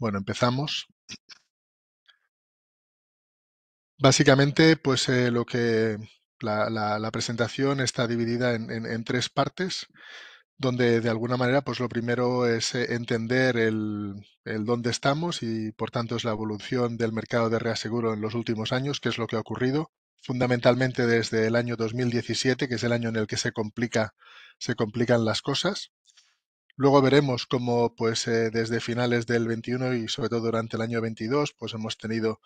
Bueno, empezamos. Básicamente, pues la presentación está dividida en tres partes, donde de alguna manera, pues lo primero es entender el dónde estamos y por tanto es la evolución del mercado de reaseguro en los últimos años, qué es lo que ha ocurrido, fundamentalmente desde el año 2017, que es el año en el que se complican las cosas. Luego veremos cómo, pues, desde finales del 21 y sobre todo durante el año 22, pues hemos tenido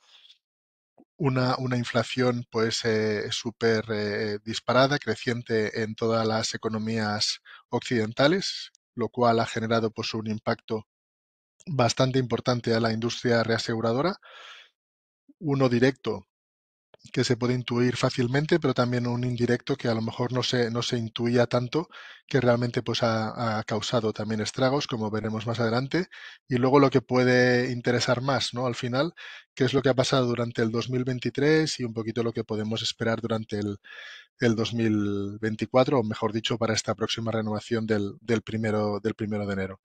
una inflación pues súper disparada, creciente en todas las economías occidentales, lo cual ha generado pues un impacto bastante importante a la industria reaseguradora, uno directo que se puede intuir fácilmente, pero también un indirecto que a lo mejor no se intuía tanto, que realmente pues ha causado también estragos, como veremos más adelante. Y luego lo que puede interesar más, ¿no? Al final, qué es lo que ha pasado durante el 2023 y un poquito lo que podemos esperar durante el 2024, o mejor dicho, para esta próxima renovación del primero de enero.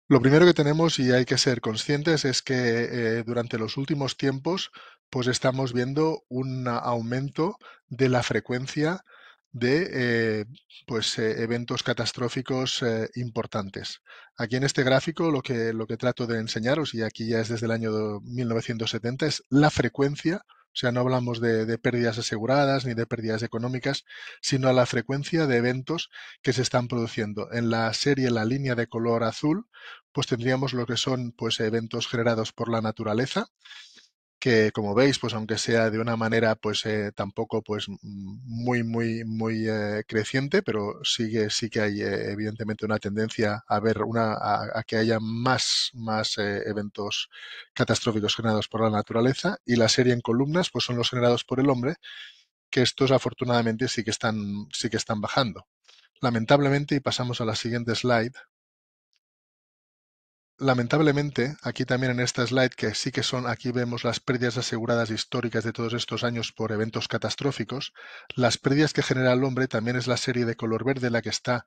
Lo primero que tenemos y hay que ser conscientes es que durante los últimos tiempos pues estamos viendo un aumento de la frecuencia de eventos catastróficos importantes. Aquí en este gráfico lo que trato de enseñaros, y aquí ya es desde el año 1970, es la frecuencia, o sea, no hablamos de pérdidas aseguradas ni de pérdidas económicas, sino a la frecuencia de eventos que se están produciendo. En la serie, la línea de color azul, pues tendríamos lo que son pues eventos generados por la naturaleza, que como veis, pues aunque sea de una manera pues tampoco pues muy creciente, pero sí que hay evidentemente una tendencia a ver a que haya más eventos catastróficos generados por la naturaleza, y la serie en columnas pues son los generados por el hombre, que estos afortunadamente sí que están bajando. Lamentablemente, y pasamos a la siguiente slide, lamentablemente, aquí también en esta slide, que sí que son, aquí vemos las pérdidas aseguradas históricas de todos estos años por eventos catastróficos, las pérdidas que genera el hombre también es la serie de color verde, la que está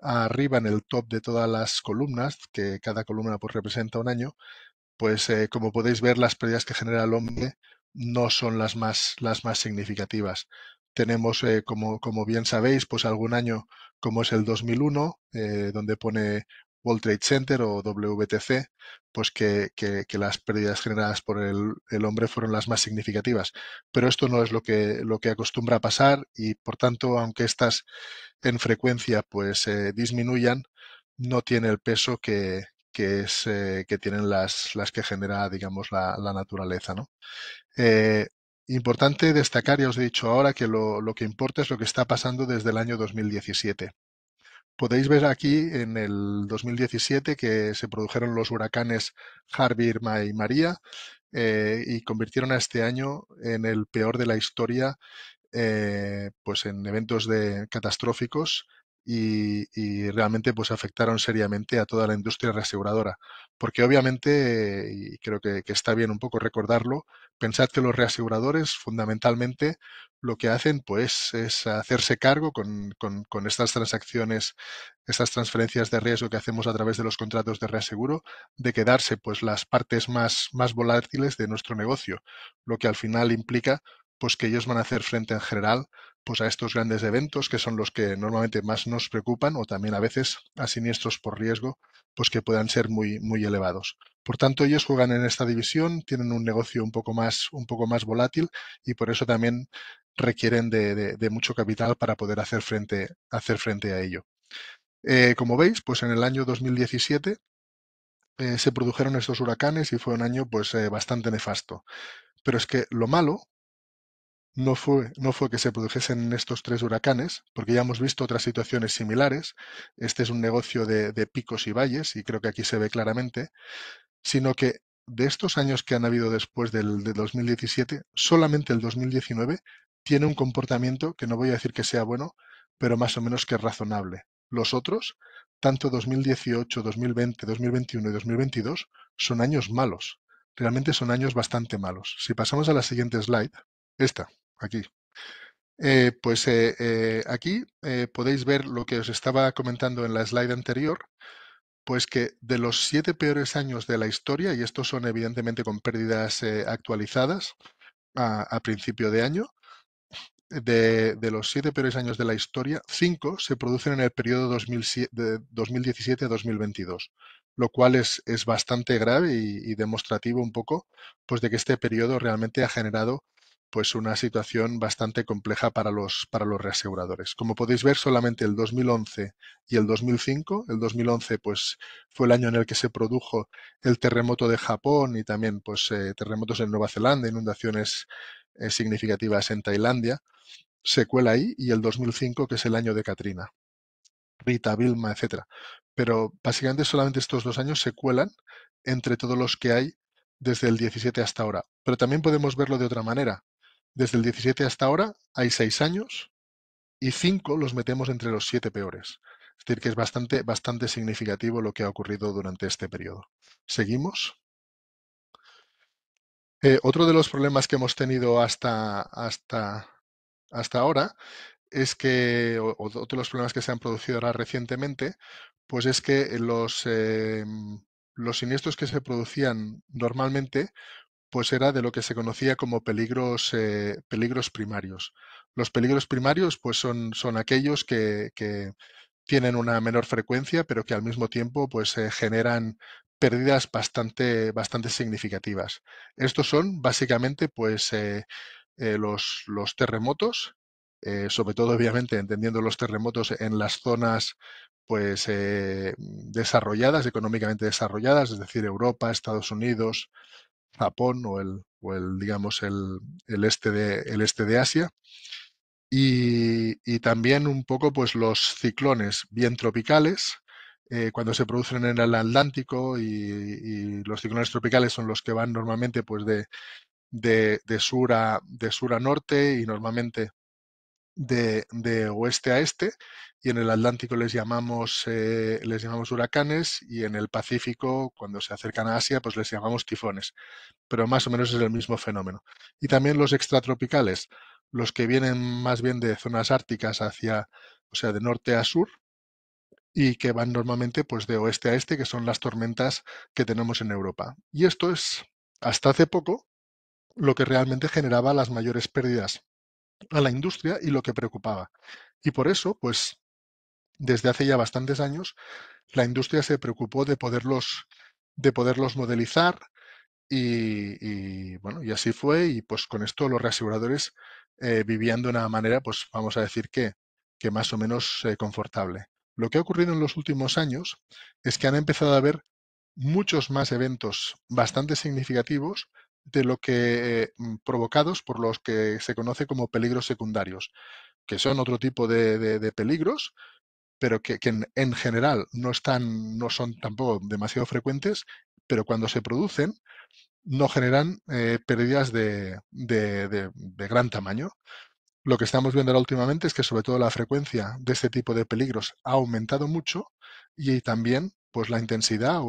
arriba en el top de todas las columnas, que cada columna pues representa un año. Pues como podéis ver, las pérdidas que genera el hombre no son las más significativas. Tenemos, como bien sabéis, pues algún año como es el 2001, donde pone World Trade Center o WTC, pues que las pérdidas generadas por el hombre fueron las más significativas. Pero esto no es lo que acostumbra a pasar, y por tanto, aunque estas en frecuencia pues disminuyan, no tiene el peso que tienen las que genera, digamos, la naturaleza, ¿no? Eh, Importante destacar, ya os he dicho ahora, que lo que importa es lo que está pasando desde el año 2017. Podéis ver aquí en el 2017 que se produjeron los huracanes Harvey, Irma y María, y convirtieron a este año en el peor de la historia, pues en eventos catastróficos, y realmente pues afectaron seriamente a toda la industria reaseguradora. Porque obviamente, y creo que está bien un poco recordarlo, pensad que los reaseguradores fundamentalmente lo que hacen pues es hacerse cargo con estas transacciones, estas transferencias de riesgo que hacemos a través de los contratos de reaseguro, de quedarse pues las partes más volátiles de nuestro negocio, lo que al final implica pues que ellos van a hacer frente en general pues a estos grandes eventos, que son los que normalmente más nos preocupan, o también a veces a siniestros por riesgo pues que puedan ser muy elevados. Por tanto, ellos juegan en esta división, tienen un negocio un poco más volátil, y por eso también requieren de mucho capital para poder hacer frente a ello. Como veis, pues en el año 2017 se produjeron estos huracanes y fue un año pues bastante nefasto. Pero es que lo malo no fue que se produjesen estos tres huracanes, porque ya hemos visto otras situaciones similares. Este es un negocio de picos y valles, y creo que aquí se ve claramente, sino que de estos años que han habido después de 2017, solamente el 2019 tiene un comportamiento que no voy a decir que sea bueno, pero más o menos que es razonable. Los otros, tanto 2018, 2020, 2021 y 2022, son años malos. Realmente son años bastante malos. Si pasamos a la siguiente slide, esta, aquí. Aquí podéis ver lo que os estaba comentando en la slide anterior, Pues que de los 7 peores años de la historia, y estos son evidentemente con pérdidas actualizadas a principio de año, de los 7 peores años de la historia, 5 se producen en el periodo 2017 a 2022, lo cual es bastante grave y demostrativo un poco pues, de que este periodo realmente ha generado pues, una situación bastante compleja para los reaseguradores. Como podéis ver, solamente el 2011 y el 2005, el 2011 pues, fue el año en el que se produjo el terremoto de Japón y también pues, terremotos en Nueva Zelanda, inundaciones significativas en Tailandia, se cuela ahí, y el 2005, que es el año de Katrina, Rita, Vilma, etcétera. Pero básicamente solamente estos 2 años se cuelan entre todos los que hay desde el 17 hasta ahora. Pero también podemos verlo de otra manera. Desde el 17 hasta ahora hay 6 años y 5 los metemos entre los 7 peores. Es decir, que es bastante, bastante significativo lo que ha ocurrido durante este periodo. ¿Seguimos? Otro de los problemas que hemos tenido hasta ahora es que, o otro de los problemas que se han producido ahora recientemente, pues es que los siniestros que se producían normalmente, pues era de lo que se conocía como peligros primarios. Los peligros primarios, pues son aquellos que tienen una menor frecuencia, pero que al mismo tiempo, pues generan pérdidas bastante, bastante significativas. Estos son básicamente, pues, los terremotos, sobre todo obviamente entendiendo los terremotos en las zonas pues desarrolladas, económicamente desarrolladas, es decir, Europa, Estados Unidos, Japón digamos el este de Asia, y también un poco pues los ciclones bien tropicales, cuando se producen en el Atlántico, y los ciclones tropicales son los que van normalmente pues de sur a norte, y normalmente de oeste a este, y en el Atlántico les llamamos huracanes, y en el Pacífico, cuando se acercan a Asia, pues les llamamos tifones, pero más o menos es el mismo fenómeno. Y también los extratropicales, los que vienen más bien de zonas árticas o sea, de norte a sur, y que van normalmente pues de oeste a este, que son las tormentas que tenemos en Europa. Y esto es, hasta hace poco, lo que realmente generaba las mayores pérdidas a la industria y lo que preocupaba. Y por eso, pues, desde hace ya bastantes años, la industria se preocupó de poderlos modelizar, bueno, y así fue, y pues con esto los reaseguradores vivían de una manera, pues vamos a decir que más o menos confortable. Lo que ha ocurrido en los últimos años es que han empezado a haber muchos más eventos bastante significativos de lo que provocados por los que se conoce como peligros secundarios, que son otro tipo de peligros, pero que en general no son tampoco demasiado frecuentes, pero cuando se producen no generan pérdidas de gran tamaño. Lo que estamos viendo ahora últimamente es que sobre todo la frecuencia de este tipo de peligros ha aumentado mucho, y también pues la intensidad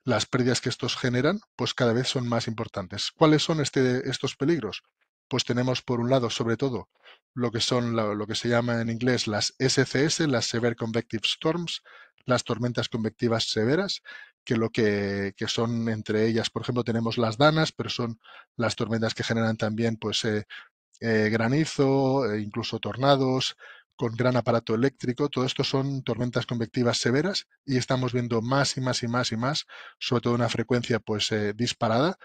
las pérdidas que estos generan pues cada vez son más importantes. ¿Cuáles son estos peligros? Pues tenemos por un lado sobre todo lo que son lo que se llama en inglés las SCS, las Severe Convective Storms, las tormentas convectivas severas, que son entre ellas, por ejemplo, tenemos las danas, pero son las tormentas que generan también pues granizo, incluso tornados, con gran aparato eléctrico. Todo esto son tormentas convectivas severas, y estamos viendo más y más y más y más, sobre todo una frecuencia pues disparada.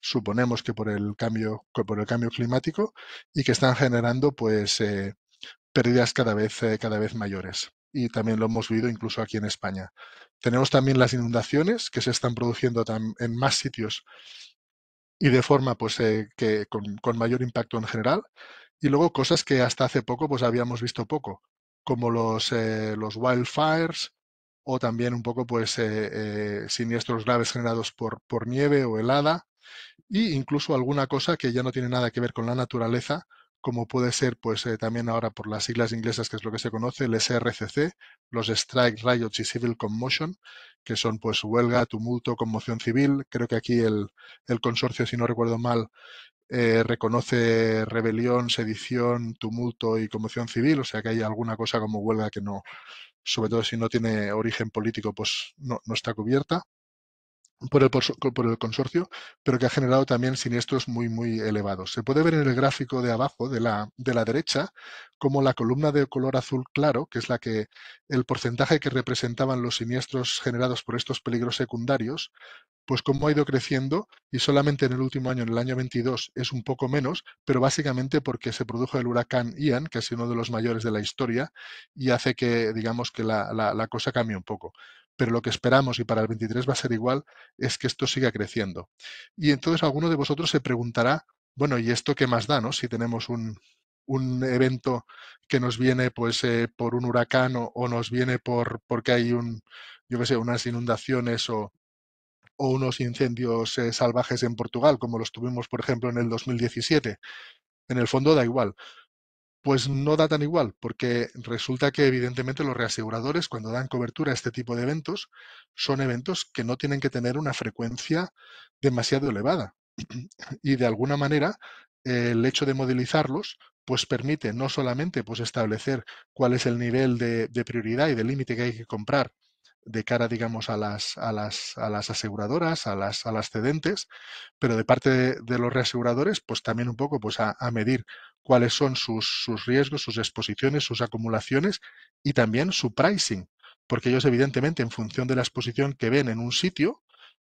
Suponemos que por el cambio climático, y que están generando pues pérdidas cada vez mayores. Y también lo hemos vivido incluso aquí en España. Tenemos también las inundaciones que se están produciendo en más sitios y de forma pues que con mayor impacto en general. Y luego cosas que hasta hace poco pues habíamos visto poco, como los wildfires, o también un poco pues siniestros graves generados por nieve o helada, y incluso alguna cosa que ya no tiene nada que ver con la naturaleza, como puede ser pues también ahora por las siglas inglesas, que es lo que se conoce, el SRCC, los Strike, Riots y Civil Commotion, que son pues huelga, tumulto, conmoción civil. Creo que aquí el consorcio, si no recuerdo mal, reconoce rebelión, sedición, tumulto y conmoción civil, o sea que hay alguna cosa como huelga que no, sobre todo si no tiene origen político, pues no está cubierta por el consorcio, pero que ha generado también siniestros muy elevados. Se puede ver en el gráfico de abajo, de la derecha, como la columna de color azul claro, que es el porcentaje que representaban los siniestros generados por estos peligros secundarios, pues cómo ha ido creciendo y solamente en el último año, en el año 22, es un poco menos, pero básicamente porque se produjo el huracán Ian, que ha sido uno de los mayores de la historia, y hace que, digamos, que la cosa cambie un poco. Pero lo que esperamos, y para el 23 va a ser igual, es que esto siga creciendo. Y entonces alguno de vosotros se preguntará, bueno, ¿y esto qué más da, no? Si tenemos un evento que nos viene pues por un huracán o nos viene porque hay yo qué sé, unas inundaciones o unos incendios salvajes en Portugal, como los tuvimos, por ejemplo, en el 2017. En el fondo da igual. Pues no da tan igual, porque resulta que evidentemente los reaseguradores, cuando dan cobertura a este tipo de eventos, son eventos que no tienen que tener una frecuencia demasiado elevada. Y de alguna manera, el hecho de modelizarlos, pues permite no solamente pues, establecer cuál es el nivel de prioridad y de límite que hay que comprar de cara, digamos, a las aseguradoras, a las cedentes, pero de parte de los reaseguradores, pues también un poco pues a medir cuáles son sus riesgos, sus exposiciones, sus acumulaciones y también su pricing, porque ellos evidentemente en función de la exposición que ven en un sitio,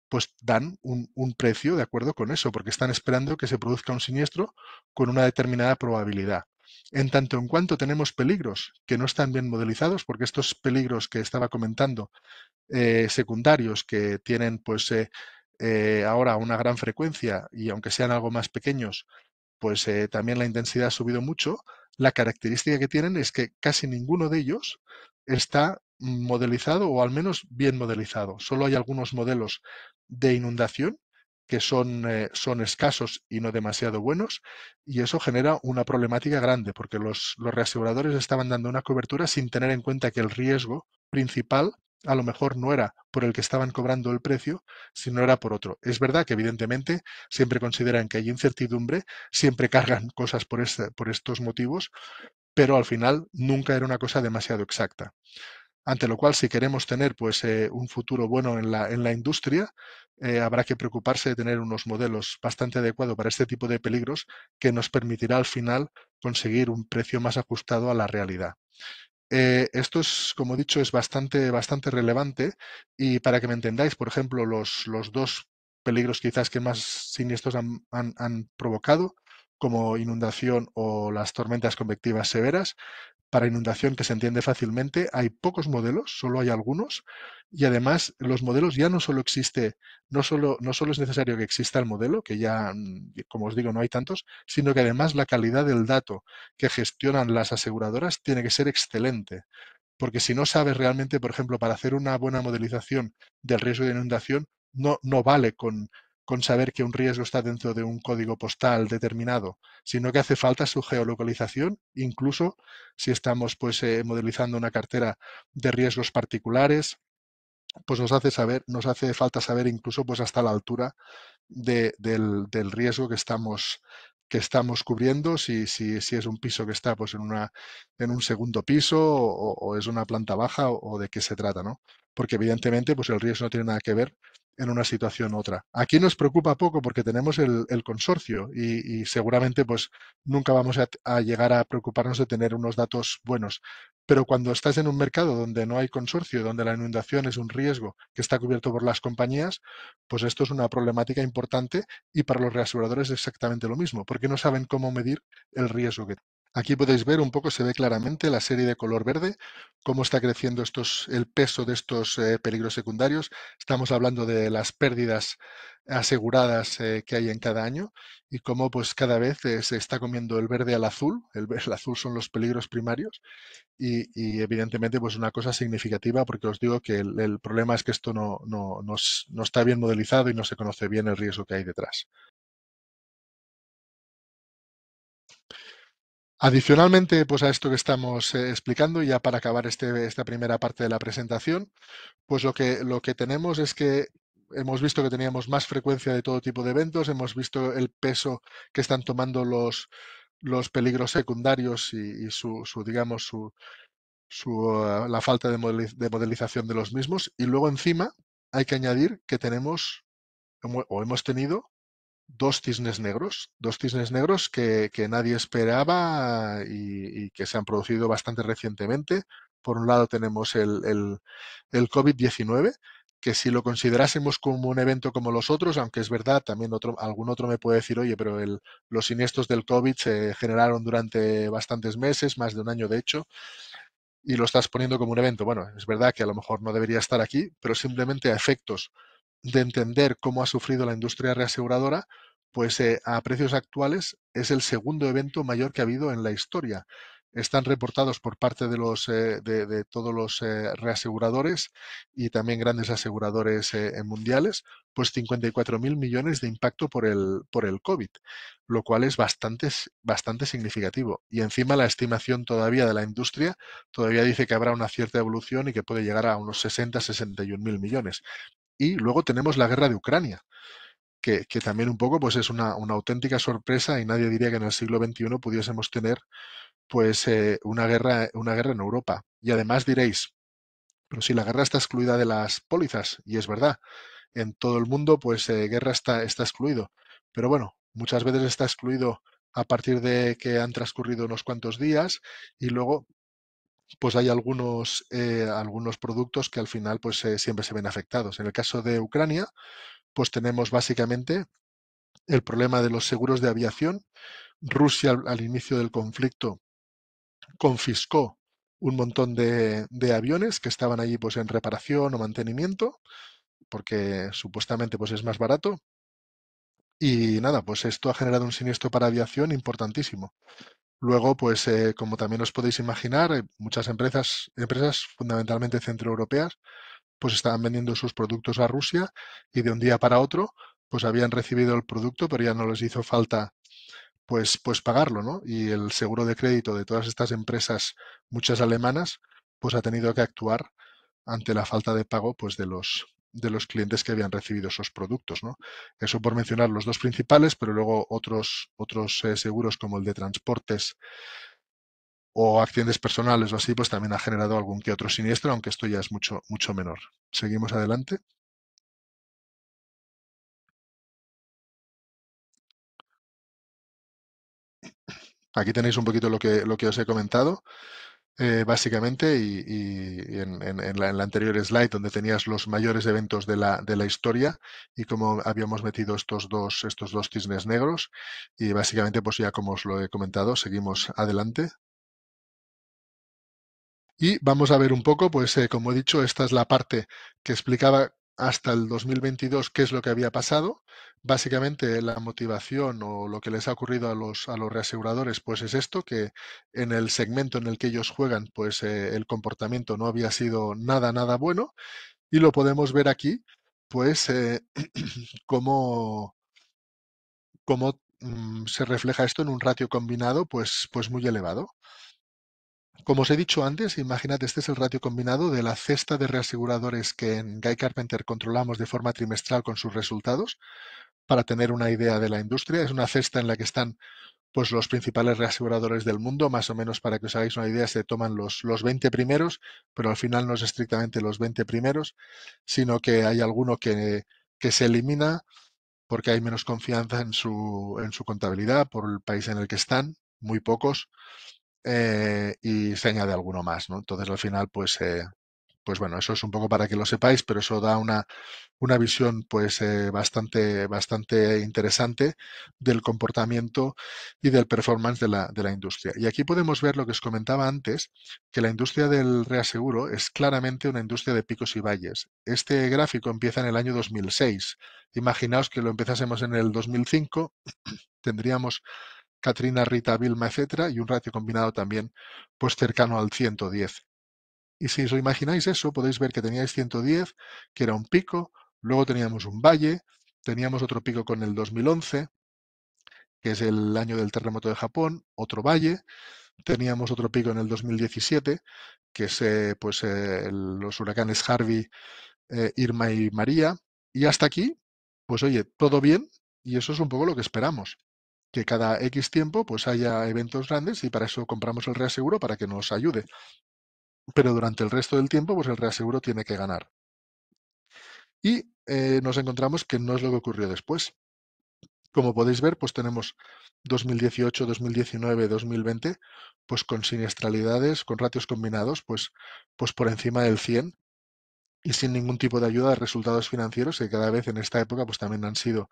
pues dan un precio de acuerdo con eso, porque están esperando que se produzca un siniestro con una determinada probabilidad. En tanto en cuanto tenemos peligros que no están bien modelizados, porque estos peligros que estaba comentando, secundarios que tienen pues ahora una gran frecuencia y aunque sean algo más pequeños, pues también la intensidad ha subido mucho. La característica que tienen es que casi ninguno de ellos está modelizado o al menos bien modelizado. Solo hay algunos modelos de inundación que son escasos y no demasiado buenos, y eso genera una problemática grande porque los reaseguradores estaban dando una cobertura sin tener en cuenta que el riesgo principal a lo mejor no era por el que estaban cobrando el precio, sino era por otro. Es verdad que evidentemente siempre consideran que hay incertidumbre, siempre cargan cosas por estos motivos, pero al final nunca era una cosa demasiado exacta. Ante lo cual, si queremos tener pues, un futuro bueno en la industria, habrá que preocuparse de tener unos modelos bastante adecuados para este tipo de peligros que nos permitirá al final conseguir un precio más ajustado a la realidad. Esto es, como he dicho, es bastante relevante y para que me entendáis, por ejemplo, los dos peligros quizás que más siniestros han provocado, como inundación o las tormentas convectivas severas, para inundación, que se entiende fácilmente, hay pocos modelos, solo hay algunos, y además los modelos ya no solo es necesario que exista el modelo, que ya, como os digo, no hay tantos, sino que además la calidad del dato que gestionan las aseguradoras tiene que ser excelente. Porque si no sabes realmente, por ejemplo, para hacer una buena modelización del riesgo de inundación, no vale con saber que un riesgo está dentro de un código postal determinado, sino que hace falta su geolocalización, incluso si estamos pues modelizando una cartera de riesgos particulares, pues nos hace falta saber incluso pues hasta la altura del riesgo que estamos cubriendo, si es un piso que está pues en un segundo piso o es una planta baja o de qué se trata, ¿no? Porque evidentemente pues el riesgo no tiene nada que ver en una situación u otra. Aquí nos preocupa poco porque tenemos el consorcio y seguramente pues nunca vamos a llegar a preocuparnos de tener unos datos buenos. Pero cuando estás en un mercado donde no hay consorcio, donde la inundación es un riesgo que está cubierto por las compañías, pues esto es una problemática importante y para los reaseguradores es exactamente lo mismo, porque no saben cómo medir el riesgo que tienen. Aquí podéis ver un poco, se ve claramente la serie de color verde, cómo está creciendo el peso de estos peligros secundarios. Estamos hablando de las pérdidas aseguradas que hay en cada año y cómo pues cada vez se está comiendo el verde al azul. El azul son los peligros primarios y evidentemente pues una cosa significativa porque os digo que el problema es que esto no está bien modelizado y no se conoce bien el riesgo que hay detrás. Adicionalmente, pues a esto que estamos explicando, ya para acabar esta primera parte de la presentación, pues lo que tenemos es que hemos visto que teníamos más frecuencia de todo tipo de eventos, hemos visto el peso que están tomando los peligros secundarios y digamos, la falta de modelización de los mismos. Y luego encima hay que añadir que tenemos o hemos tenido dos cisnes negros que nadie esperaba y que se han producido bastante recientemente. Por un lado tenemos el COVID-19, que si lo considerásemos como un evento como los otros, aunque es verdad, también algún otro me puede decir, oye, pero los siniestros del COVID se generaron durante bastantes meses, más de un año de hecho, y lo estás poniendo como un evento. Bueno, es verdad que a lo mejor no debería estar aquí, pero simplemente a efectos de entender cómo ha sufrido la industria reaseguradora, pues a precios actuales es el segundo evento mayor que ha habido en la historia. Están reportados por parte de todos los reaseguradores y también grandes aseguradores mundiales, pues 54.000 millones de impacto por el COVID, lo cual es bastante significativo. Y encima la estimación todavía de la industria todavía dice que habrá una cierta evolución y que puede llegar a unos 61.000 millones. Y luego tenemos la guerra de Ucrania, que también un poco pues es una auténtica sorpresa y nadie diría que en el siglo XXI pudiésemos tener pues una guerra en Europa. Y además diréis, pero si la guerra está excluida de las pólizas, y es verdad, en todo el mundo pues guerra está excluido. Pero bueno, muchas veces está excluido a partir de que han transcurrido unos cuantos días y luego pues hay algunos productos que al final pues siempre se ven afectados. En el caso de Ucrania, pues tenemos básicamente el problema de los seguros de aviación. Rusia al inicio del conflicto confiscó un montón de aviones que estaban allí pues en reparación o mantenimiento, porque supuestamente pues es más barato. Y nada, pues esto ha generado un siniestro para aviación importantísimo. Luego, pues como también os podéis imaginar, muchas empresas fundamentalmente centroeuropeas, pues estaban vendiendo sus productos a Rusia y de un día para otro, pues habían recibido el producto, pero ya no les hizo falta pues pagarlo, ¿no? Y el seguro de crédito de todas estas empresas, muchas alemanas, pues ha tenido que actuar ante la falta de pago pues de los clientes que habían recibido esos productos, ¿no? Eso por mencionar los dos principales, pero luego otros seguros como el de transportes o accidentes personales o así, pues también ha generado algún que otro siniestro, aunque esto ya es mucho menor. Seguimos adelante. Aquí tenéis un poquito lo que os he comentado, básicamente, y en la anterior slide donde tenías los mayores eventos de la historia y cómo habíamos metido estos dos cisnes negros. Y básicamente, pues ya como os lo he comentado, seguimos adelante. Y vamos a ver un poco, pues como he dicho, esta es la parte que explicaba hasta el 2022 qué es lo que había pasado. Básicamente la motivación o lo que les ha ocurrido a los reaseguradores, pues es esto, que en el segmento en el que ellos juegan, pues el comportamiento no había sido nada bueno. Y lo podemos ver aquí, pues cómo, se refleja esto en un ratio combinado, pues muy elevado. Como os he dicho antes, imagínate, este es el ratio combinado de la cesta de reaseguradores que en Guy Carpenter controlamos de forma trimestral con sus resultados, para tener una idea de la industria. Es una cesta en la que están pues, los principales reaseguradores del mundo, más o menos para que os hagáis una idea, se toman los 20 primeros, pero al final no es estrictamente los 20 primeros, sino que hay alguno que se elimina porque hay menos confianza en su contabilidad por el país en el que están, muy pocos, y se añade alguno más, ¿no? Entonces al final, pues bueno, eso es un poco para que lo sepáis, pero eso da una visión pues bastante interesante del comportamiento y del performance de la industria. Y aquí podemos ver lo que os comentaba antes, que la industria del reaseguro es claramente una industria de picos y valles. Este gráfico empieza en el año 2006. Imaginaos que lo empezásemos en el 2005, tendríamos Katrina, Rita, Vilma, etcétera, y un ratio combinado también pues cercano al 110. Y si os imagináis eso, podéis ver que teníais 110, que era un pico, luego teníamos un valle, teníamos otro pico con el 2011, que es el año del terremoto de Japón, otro valle, teníamos otro pico en el 2017, que es los huracanes Harvey, Irma y María, y hasta aquí, pues oye, todo bien, y eso es un poco lo que esperamos, que cada X tiempo pues haya eventos grandes y para eso compramos el reaseguro para que nos ayude. pero durante el resto del tiempo, pues el reaseguro tiene que ganar. Y nos encontramos que no es lo que ocurrió después. Como podéis ver, pues tenemos 2018, 2019, 2020, pues con siniestralidades, con ratios combinados, pues por encima del 100 y sin ningún tipo de ayuda de resultados financieros que cada vez en esta época pues también han sido,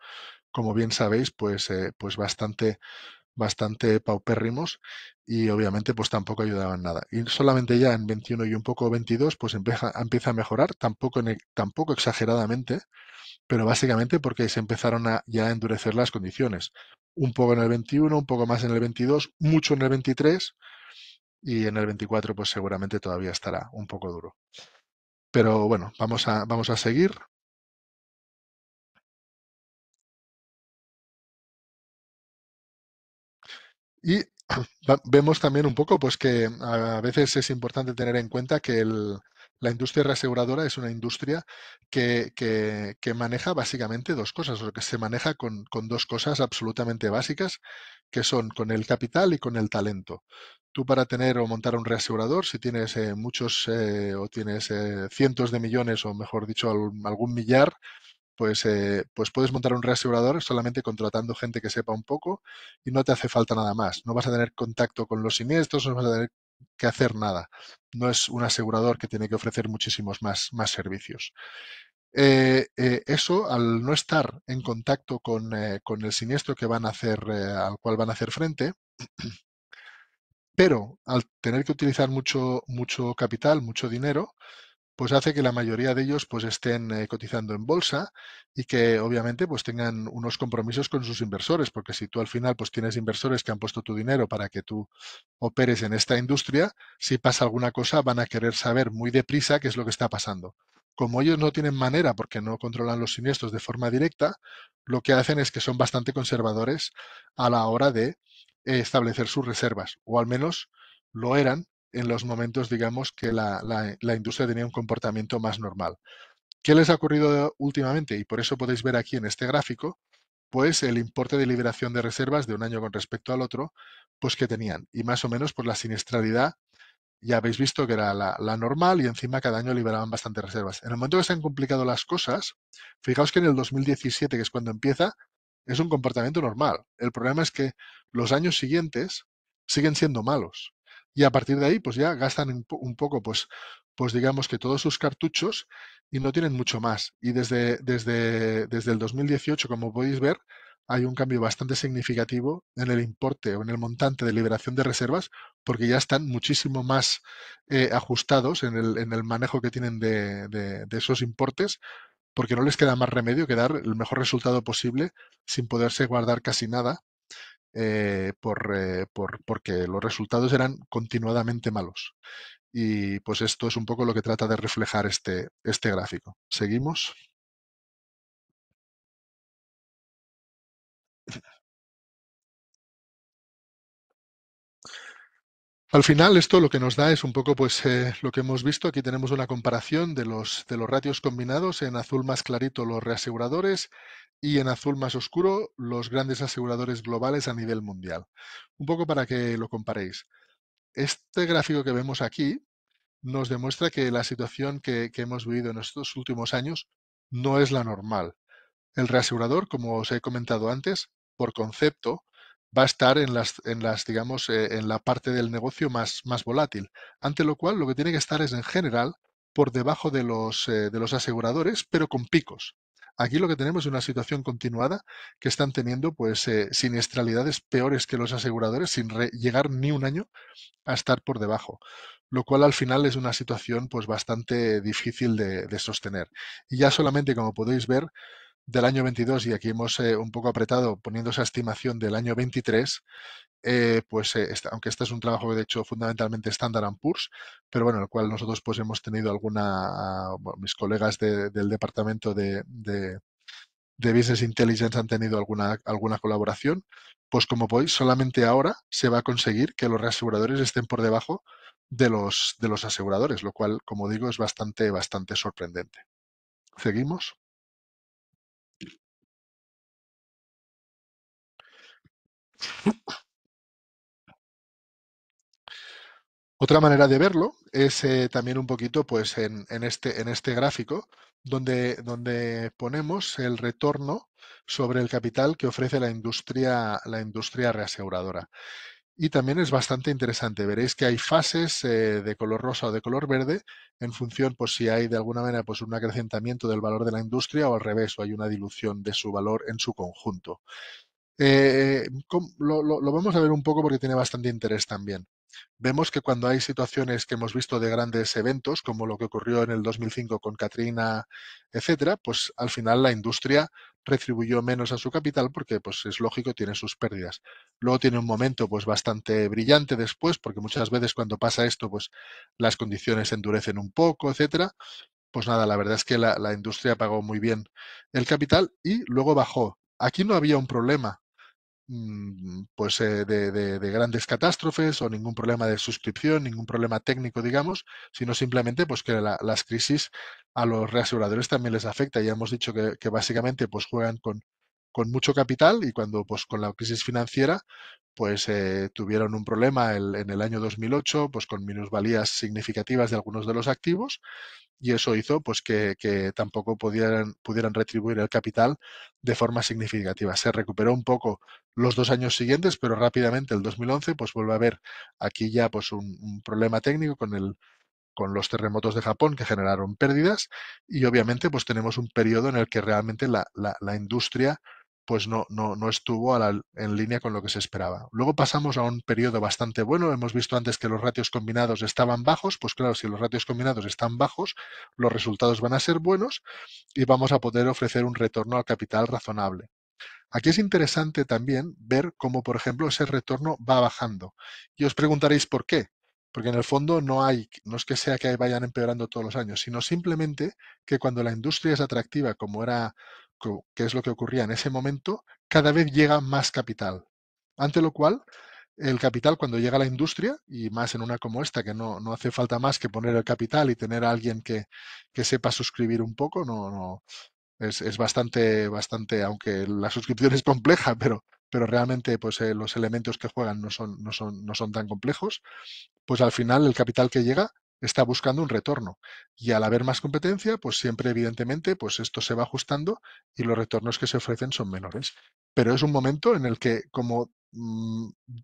como bien sabéis, pues bastante paupérrimos y obviamente pues tampoco ayudaban nada. Y solamente ya en 21 y un poco 22 pues empieza a mejorar, tampoco exageradamente, pero básicamente porque se empezaron a ya a endurecer las condiciones. Un poco en el 21, un poco más en el 22, mucho en el 23 y en el 24 pues seguramente todavía estará un poco duro. Pero bueno, vamos a seguir. Y vemos también un poco pues que a veces es importante tener en cuenta que la industria reaseguradora es una industria que maneja básicamente dos cosas, o que se maneja con dos cosas absolutamente básicas, que son con el capital y con el talento. Tú para tener o montar un reasegurador, si tienes muchos o tienes cientos de millones o mejor dicho algún millar, pues puedes montar un reasegurador solamente contratando gente que sepa un poco y no te hace falta nada más. No vas a tener contacto con los siniestros, no vas a tener que hacer nada. No es un asegurador que tiene que ofrecer muchísimos más servicios. Eso, al no estar en contacto con el siniestro que van a hacer, al cual van a hacer frente, pero al tener que utilizar mucho capital, mucho dinero, pues hace que la mayoría de ellos pues estén cotizando en bolsa y que obviamente pues tengan unos compromisos con sus inversores, porque si tú al final pues tienes inversores que han puesto tu dinero para que tú operes en esta industria, si pasa alguna cosa van a querer saber muy deprisa qué es lo que está pasando. Como ellos no tienen manera, porque no controlan los siniestros de forma directa, lo que hacen es que son bastante conservadores a la hora de establecer sus reservas, o al menos lo eran en los momentos, digamos, que la industria tenía un comportamiento más normal. ¿Qué les ha ocurrido últimamente? Y por eso podéis ver aquí en este gráfico, pues el importe de liberación de reservas de un año con respecto al otro, pues que tenían. Y más o menos, pues la siniestralidad ya habéis visto que era la normal y encima cada año liberaban bastantes reservas. En el momento que se han complicado las cosas, fijaos que en el 2017, que es cuando empieza, es un comportamiento normal. El problema es que los años siguientes siguen siendo malos. Y a partir de ahí, pues ya gastan un poco, pues digamos que todos sus cartuchos y no tienen mucho más. Y desde el 2018, como podéis ver, hay un cambio bastante significativo en el importe o en el montante de liberación de reservas porque ya están muchísimo más ajustados en el manejo que tienen de esos importes, porque no les queda más remedio que dar el mejor resultado posible sin poderse guardar casi nada, porque los resultados eran continuadamente malos. Y pues esto es un poco lo que trata de reflejar este gráfico. ¿Seguimos? Al final, esto lo que nos da es un poco pues lo que hemos visto. Aquí tenemos una comparación de los ratios combinados. En azul más clarito los reaseguradores y en azul más oscuro los grandes aseguradores globales a nivel mundial. Un poco para que lo comparéis. Este gráfico que vemos aquí nos demuestra que la situación que hemos vivido en estos últimos años no es la normal. El reasegurador, como os he comentado antes, por concepto, va a estar digamos, en la parte del negocio más volátil, ante lo cual lo que tiene que estar es en general por debajo de los aseguradores, pero con picos. Aquí lo que tenemos es una situación continuada que están teniendo pues siniestralidades peores que los aseguradores sin llegar ni un año a estar por debajo, lo cual al final es una situación pues bastante difícil de sostener. Y ya solamente como podéis ver, del año 22 y aquí hemos un poco apretado poniendo esa estimación del año 23, pues aunque este es un trabajo de hecho fundamentalmente Standard Poor's, pero bueno, en el cual nosotros pues hemos tenido bueno, mis colegas del departamento de Business Intelligence han tenido alguna colaboración, pues como podéis, solamente ahora se va a conseguir que los reaseguradores estén por debajo de los aseguradores, lo cual, como digo, es bastante sorprendente. ¿Seguimos? Otra manera de verlo es también un poquito pues en este gráfico donde ponemos el retorno sobre el capital que ofrece la industria reaseguradora. Y también es bastante interesante. Veréis que hay fases de color rosa o de color verde en función, pues si hay de alguna manera pues un acrecentamiento del valor de la industria o al revés, o hay una dilución de su valor en su conjunto. Lo vamos a ver un poco porque tiene bastante interés también. Vemos que cuando hay situaciones que hemos visto de grandes eventos, como lo que ocurrió en el 2005 con Katrina, etcétera, pues al final la industria retribuyó menos a su capital porque pues es lógico, tiene sus pérdidas. Luego tiene un momento pues bastante brillante después, porque muchas veces cuando pasa esto, pues las condiciones se endurecen un poco, etcétera. Pues nada, la verdad es que la industria pagó muy bien el capital y luego bajó. Aquí no había un problema pues de grandes catástrofes o ningún problema de suscripción, ningún problema técnico, digamos, sino simplemente pues que las crisis a los reaseguradores también les afecta. Ya hemos dicho que básicamente pues juegan con mucho capital y cuando pues con la crisis financiera pues tuvieron un problema en el año 2008 pues con minusvalías significativas de algunos de los activos y eso hizo pues que tampoco pudieran retribuir el capital de forma significativa. Se recuperó un poco los 2 años siguientes, pero rápidamente el 2011 pues vuelve a haber aquí ya pues un problema técnico con los terremotos de Japón que generaron pérdidas y obviamente pues tenemos un periodo en el que realmente la industria pues no estuvo en línea con lo que se esperaba. Luego pasamos a un periodo bastante bueno. Hemos visto antes que los ratios combinados estaban bajos. Pues claro, si los ratios combinados están bajos, los resultados van a ser buenos y vamos a poder ofrecer un retorno al capital razonable. Aquí es interesante también ver cómo, por ejemplo, ese retorno va bajando. Y os preguntaréis por qué. Porque en el fondo no es que sea que vayan empeorando todos los años, sino simplemente que cuando la industria es atractiva, que es lo que ocurría en ese momento, cada vez llega más capital. Ante lo cual, el capital cuando llega a la industria, y más en una como esta, que no hace falta más que poner el capital y tener a alguien que sepa suscribir un poco, es bastante, aunque la suscripción es compleja, pero realmente pues, los elementos que juegan no son tan complejos, pues al final el capital que llega está buscando un retorno. Y al haber más competencia, pues siempre evidentemente pues esto se va ajustando y los retornos que se ofrecen son menores. Pero es un momento en el que como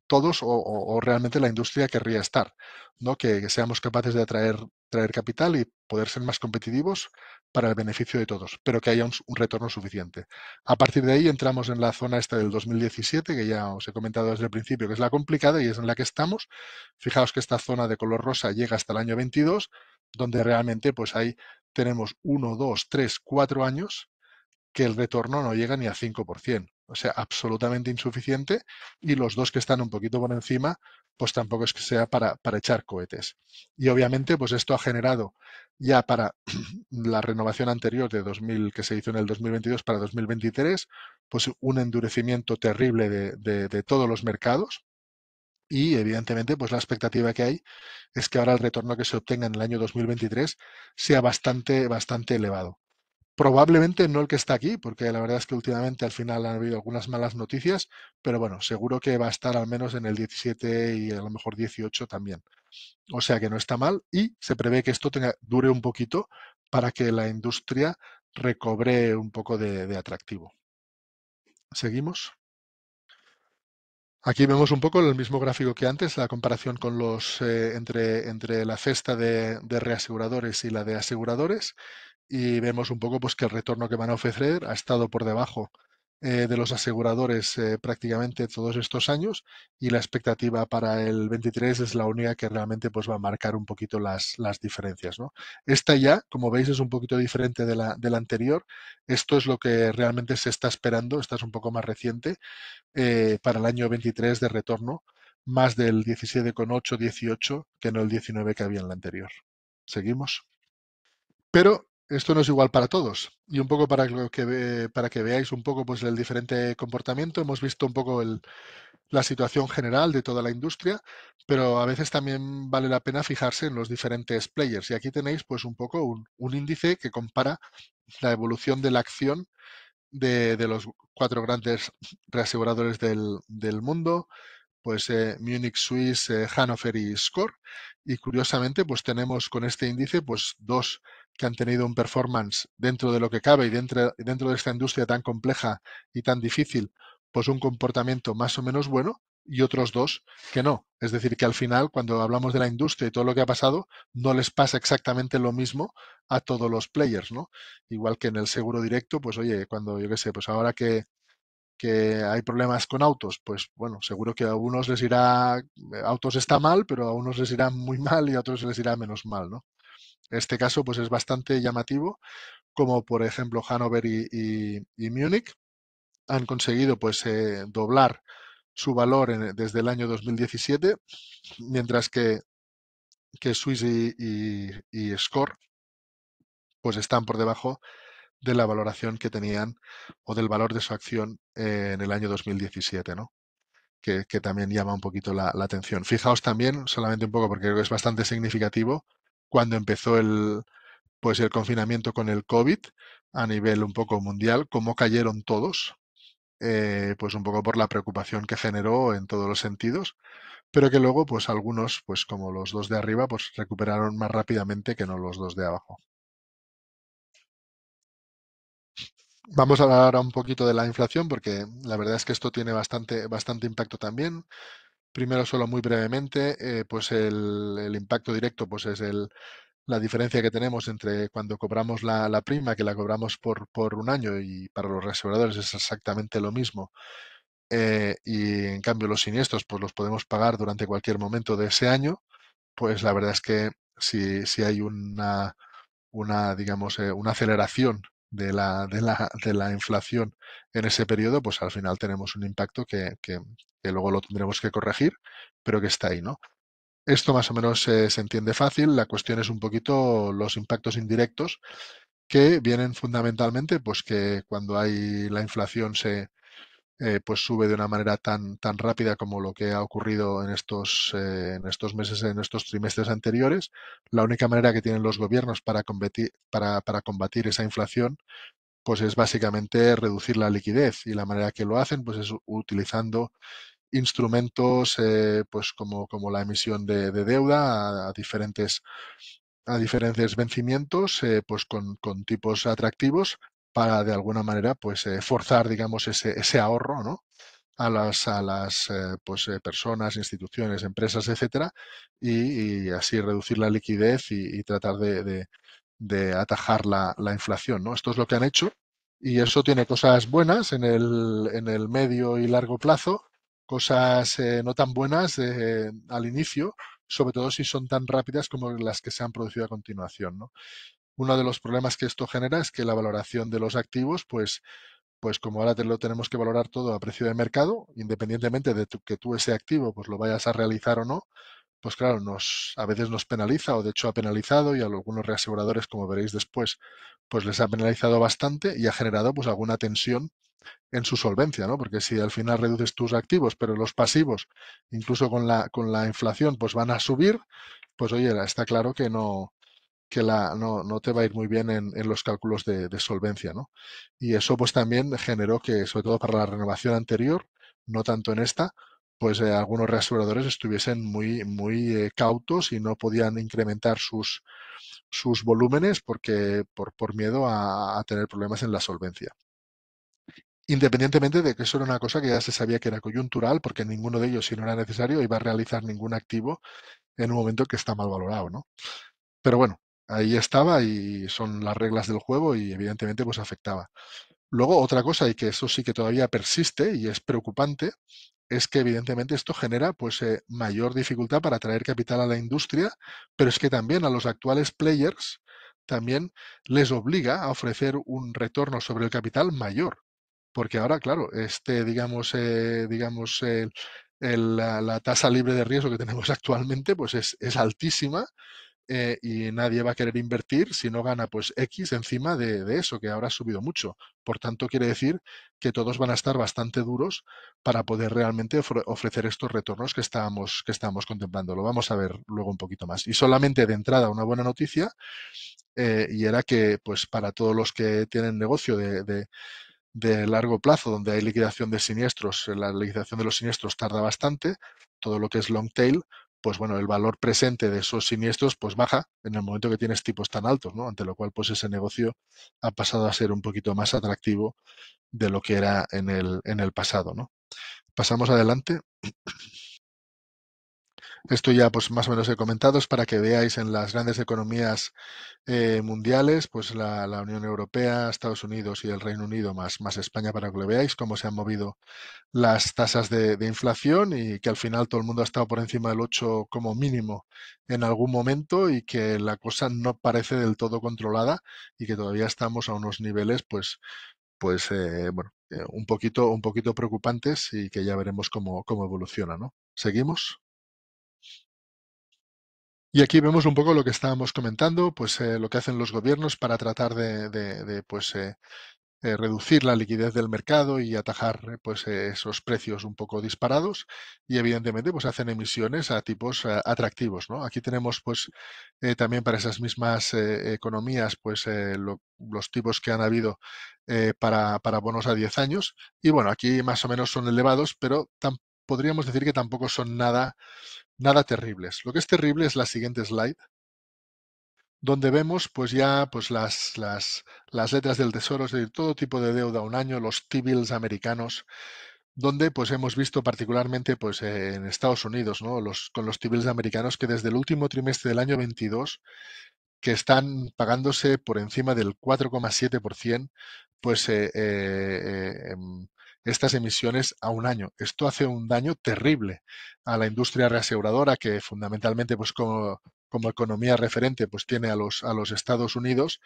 todos o realmente la industria querría estar, ¿no? Que seamos capaces de traer capital y poder ser más competitivos para el beneficio de todos, pero que haya un retorno suficiente. A partir de ahí entramos en la zona esta del 2017, que ya os he comentado desde el principio, que es la complicada y es en la que estamos. Fijaos que esta zona de color rosa llega hasta el año 22, donde realmente pues ahí tenemos 1, 2, 3, 4 años que el retorno no llega ni al 5%. O sea, absolutamente insuficiente. Y los dos que están un poquito por encima, pues tampoco es que sea para echar cohetes. Y obviamente, pues esto ha generado ya para la renovación anterior de 2000 que se hizo en el 2022 para 2023, pues un endurecimiento terrible de todos los mercados. Y evidentemente, pues la expectativa que hay es que ahora el retorno que se obtenga en el año 2023 sea bastante elevado. Probablemente no el que está aquí, porque la verdad es que últimamente al final han habido algunas malas noticias, pero bueno, seguro que va a estar al menos en el 17 y a lo mejor 18 también. O sea que no está mal y se prevé que esto dure un poquito para que la industria recobre un poco de atractivo. ¿Seguimos? Aquí vemos un poco el mismo gráfico que antes, la comparación con entre la cesta de reaseguradores y la de aseguradores. Y vemos un poco pues que el retorno que van a ofrecer ha estado por debajo de los aseguradores prácticamente todos estos años y la expectativa para el 23 es la única que realmente pues va a marcar un poquito las diferencias, ¿no? Esta ya, como veis, es un poquito diferente de la anterior. Esto es lo que realmente se está esperando, esta es un poco más reciente, para el año 23 de retorno, más del 17,8, 18 que no el 19 que había en la anterior. ¿Seguimos? Pero esto no es igual para todos. Y un poco para que veáis un poco pues, el diferente comportamiento, hemos visto un poco la situación general de toda la industria, pero a veces también vale la pena fijarse en los diferentes players. Y aquí tenéis pues un poco un índice que compara la evolución de la acción de los cuatro grandes reaseguradores del mundo, pues Múnich, Swiss, Hannover y Score. Y curiosamente, pues tenemos con este índice pues dos que han tenido un performance dentro de lo que cabe y dentro de esta industria tan compleja y tan difícil, pues un comportamiento más o menos bueno, y otros dos que no. Es decir, que al final, cuando hablamos de la industria y todo lo que ha pasado, no les pasa exactamente lo mismo a todos los players, ¿no? Igual que en el seguro directo, pues oye, cuando yo qué sé, pues ahora que hay problemas con autos, pues bueno, seguro que a unos les irá, autos está mal, pero a unos les irá muy mal y a otros les irá menos mal, ¿no? Este caso pues es bastante llamativo, como por ejemplo Hannover y Múnich han conseguido pues doblar su valor desde el año 2017, mientras que Swiss y Score pues están por debajo de la valoración que tenían o del valor de su acción en el año 2017, ¿no? Que también llama un poquito la atención. Fijaos también, solamente un poco porque creo que es bastante significativo, cuando empezó pues el confinamiento con el COVID a nivel un poco mundial, cómo cayeron todos, pues un poco por la preocupación que generó en todos los sentidos, pero que luego pues algunos, pues como los dos de arriba, pues recuperaron más rápidamente que no los dos de abajo. Vamos a hablar ahora un poquito de la inflación porque la verdad es que esto tiene bastante impacto también. Primero, solo muy brevemente, pues el impacto directo pues es la diferencia que tenemos entre cuando cobramos la prima, que la cobramos por un año y para los aseguradores es exactamente lo mismo. Y en cambio los siniestros pues los podemos pagar durante cualquier momento de ese año, pues la verdad es que si hay digamos, una aceleración de la inflación en ese periodo, pues al final tenemos un impacto que luego lo tendremos que corregir, pero que está ahí, ¿no? Esto más o menos se entiende fácil. La cuestión es un poquito los impactos indirectos que vienen fundamentalmente, pues que cuando hay la inflación pues sube de una manera tan rápida como lo que ha ocurrido en estos meses, en estos trimestres anteriores. La única manera que tienen los gobiernos para combatir esa inflación, pues es básicamente reducir la liquidez y la manera que lo hacen, pues es utilizando instrumentos pues como la emisión de deuda a diferentes vencimientos pues con tipos atractivos para de alguna manera pues forzar digamos ese ahorro, ¿no? a las pues, personas, instituciones, empresas, etcétera, y así reducir la liquidez y tratar de atajar la inflación, ¿no? Esto es lo que han hecho y eso tiene cosas buenas en el medio y largo plazo, cosas no tan buenas al inicio, sobre todo si son tan rápidas como las que se han producido a continuación, ¿no? Uno de los problemas que esto genera es que la valoración de los activos, pues como ahora te lo tenemos que valorar todo a precio de mercado, independientemente de que tú ese activo pues lo vayas a realizar o no, pues claro, a veces nos penaliza o de hecho ha penalizado y a algunos reaseguradores, como veréis después, pues les ha penalizado bastante y ha generado pues alguna tensión en su solvencia, ¿no? Porque si al final reduces tus activos, pero los pasivos, incluso con la inflación, pues van a subir, pues oye, está claro que no te va a ir muy bien en los cálculos de solvencia, ¿no? Y eso pues también generó que, sobre todo para la renovación anterior, no tanto en esta, pues algunos reaseguradores estuviesen muy cautos y no podían incrementar sus volúmenes por miedo a tener problemas en la solvencia. Independientemente de que eso era una cosa que ya se sabía que era coyuntural, porque ninguno de ellos, si no era necesario, iba a realizar ningún activo en un momento que está mal valorado, ¿no? Pero bueno, ahí estaba y son las reglas del juego y evidentemente pues afectaba. Luego otra cosa, y que eso sí que todavía persiste y es preocupante, es que evidentemente esto genera pues mayor dificultad para atraer capital a la industria, pero es que también a los actuales players también les obliga a ofrecer un retorno sobre el capital mayor. Porque ahora, claro, digamos, la tasa libre de riesgo que tenemos actualmente, pues es altísima y nadie va a querer invertir si no gana pues X encima de eso, que ahora ha subido mucho. Por tanto, quiere decir que todos van a estar bastante duros para poder realmente ofrecer estos retornos que estábamos contemplando. Lo vamos a ver luego un poquito más. Y solamente de entrada una buena noticia, y era que pues para todos los que tienen negocio de largo plazo, donde hay liquidación de siniestros, la liquidación de los siniestros tarda bastante, todo lo que es long tail, pues bueno, el valor presente de esos siniestros pues baja en el momento que tienes tipos tan altos, ¿no? Ante lo cual pues ese negocio ha pasado a ser un poquito más atractivo de lo que era en el pasado, ¿no? Pasamos adelante. Esto ya pues más o menos he comentado, es para que veáis en las grandes economías mundiales, pues la Unión Europea, Estados Unidos y el Reino Unido más España, para que lo veáis cómo se han movido las tasas de inflación y que al final todo el mundo ha estado por encima del 8 como mínimo en algún momento y que la cosa no parece del todo controlada y que todavía estamos a unos niveles bueno, un poquito preocupantes y que ya veremos cómo evoluciona, ¿no? ¿Seguimos? Y aquí vemos un poco lo que estábamos comentando, pues lo que hacen los gobiernos para tratar de reducir la liquidez del mercado y atajar esos precios un poco disparados y evidentemente pues hacen emisiones a tipos atractivos, ¿no? Aquí tenemos pues también para esas mismas economías pues los tipos que han habido para bonos a 10 años y bueno, aquí más o menos son elevados, pero podríamos decir que tampoco son nada terribles. Lo que es terrible es la siguiente slide, donde vemos pues ya pues las letras del tesoro, es decir, todo tipo de deuda a un año, los T-bills americanos, donde pues hemos visto particularmente pues en Estados Unidos, ¿no? Con los T-bills americanos que desde el último trimestre del año 22 que están pagándose por encima del 4,7%, pues estas emisiones a un año. Esto hace un daño terrible a la industria reaseguradora que fundamentalmente, pues como economía referente, pues tiene a los Estados Unidos.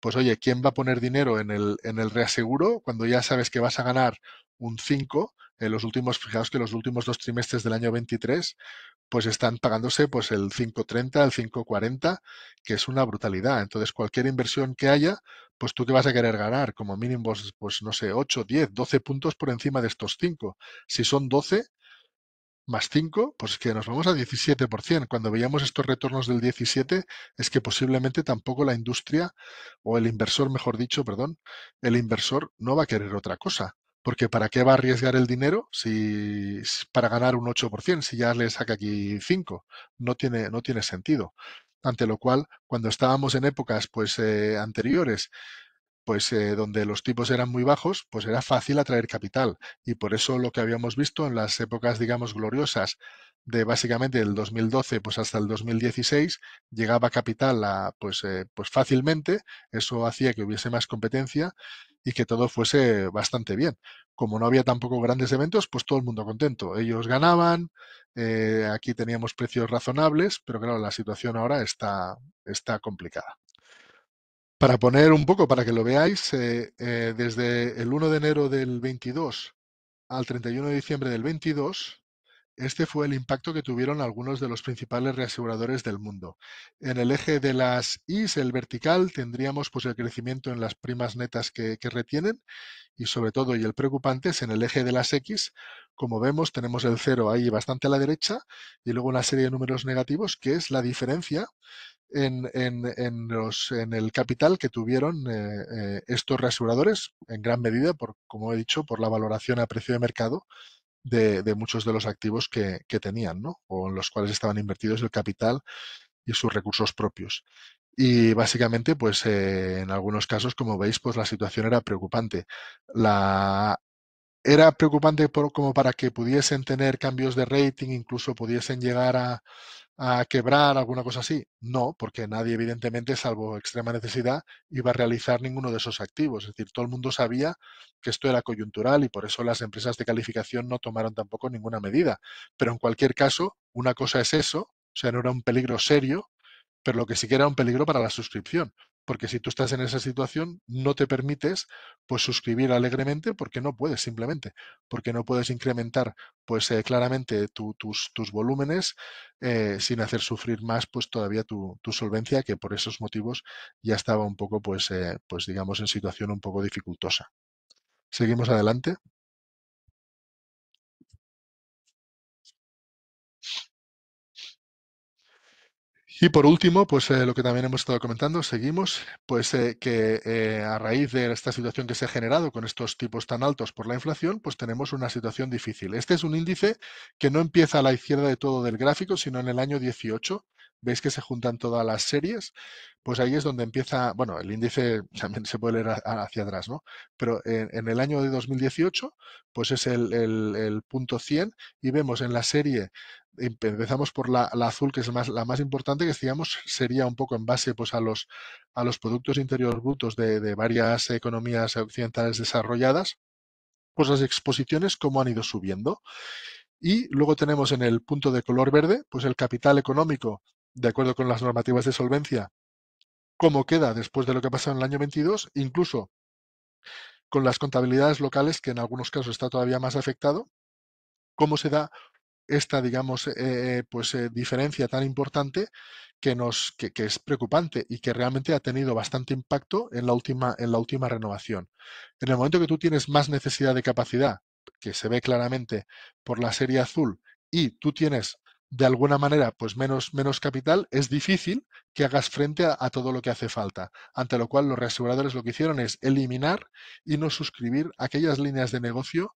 Pues oye, ¿quién va a poner dinero en el reaseguro cuando ya sabes que vas a ganar un 5 en los últimos, fijaos que los últimos dos trimestres del año 23 pues están pagándose pues el 5,30, el 5,40, que es una brutalidad. Entonces, cualquier inversión que haya, pues tú que vas a querer ganar, como mínimo, pues no sé, 8, 10, 12 puntos por encima de estos 5. Si son 12 más 5, pues que nos vamos a 17%. Cuando veíamos estos retornos del 17, es que posiblemente tampoco la industria, o el inversor, mejor dicho, perdón, el inversor no va a querer otra cosa. Porque ¿para qué va a arriesgar el dinero para ganar un 8% si ya le saca aquí 5? No tiene sentido. Ante lo cual, cuando estábamos en épocas anteriores donde los tipos eran muy bajos, pues era fácil atraer capital. Y por eso lo que habíamos visto en las épocas, digamos, gloriosas de básicamente el 2012 pues hasta el 2016, llegaba capital pues fácilmente, eso hacía que hubiese más competencia y que todo fuese bastante bien. Como no había tampoco grandes eventos, pues todo el mundo contento. Ellos ganaban, aquí teníamos precios razonables, pero claro, la situación ahora está complicada. Para poner un poco, para que lo veáis, desde el 1 de enero del 22 al 31 de diciembre del 22, este fue el impacto que tuvieron algunos de los principales reaseguradores del mundo. En el eje de las Is, el vertical, tendríamos pues el crecimiento en las primas netas que retienen y sobre todo, y el preocupante, es en el eje de las X. Como vemos, tenemos el cero ahí bastante a la derecha y luego una serie de números negativos, que es la diferencia en el capital que tuvieron estos reaseguradores, en gran medida, como he dicho, por la valoración a precio de mercado de muchos de los activos que tenían, ¿no? O en los cuales estaban invertidos el capital y sus recursos propios. Y básicamente, pues en algunos casos, como veis, pues la situación era preocupante. Era preocupante como para que pudiesen tener cambios de rating, incluso pudiesen llegar a quebrar, alguna cosa así. No, porque nadie, evidentemente, salvo extrema necesidad, iba a realizar ninguno de esos activos. Es decir, todo el mundo sabía que esto era coyuntural y por eso las empresas de calificación no tomaron tampoco ninguna medida. Pero en cualquier caso, una cosa es eso, o sea, no era un peligro serio, pero lo que sí que era un peligro para la suscripción, porque si tú estás en esa situación, no te permites pues suscribir alegremente porque no puedes simplemente, porque no puedes incrementar pues claramente tus volúmenes sin hacer sufrir más pues todavía tu solvencia, que por esos motivos ya estaba un poco pues digamos en situación un poco dificultosa. Seguimos adelante. Y por último, pues lo que también hemos estado comentando, seguimos, pues que a raíz de esta situación que se ha generado con estos tipos tan altos por la inflación, pues tenemos una situación difícil. Este es un índice que no empieza a la izquierda de todo del gráfico, sino en el año 18. Veis que se juntan todas las series, pues ahí es donde empieza, bueno, el índice también se puede leer hacia atrás, ¿no? Pero en el año de 2018, pues es el punto 100 y vemos en la serie. Empezamos por la azul, que es la más importante, que digamos sería un poco en base pues, a los productos interiores brutos de varias economías occidentales desarrolladas, pues las exposiciones cómo han ido subiendo. Y luego tenemos en el punto de color verde, pues el capital económico, de acuerdo con las normativas de solvencia, cómo queda después de lo que ha pasado en el año 22, incluso con las contabilidades locales, que en algunos casos está todavía más afectado, cómo se da esta, digamos, diferencia tan importante que es preocupante y que realmente ha tenido bastante impacto en la última renovación. En el momento que tú tienes más necesidad de capacidad, que se ve claramente por la serie azul, y tú tienes de alguna manera pues menos capital, es difícil que hagas frente a todo lo que hace falta. Ante lo cual los reaseguradores lo que hicieron es eliminar y no suscribir aquellas líneas de negocio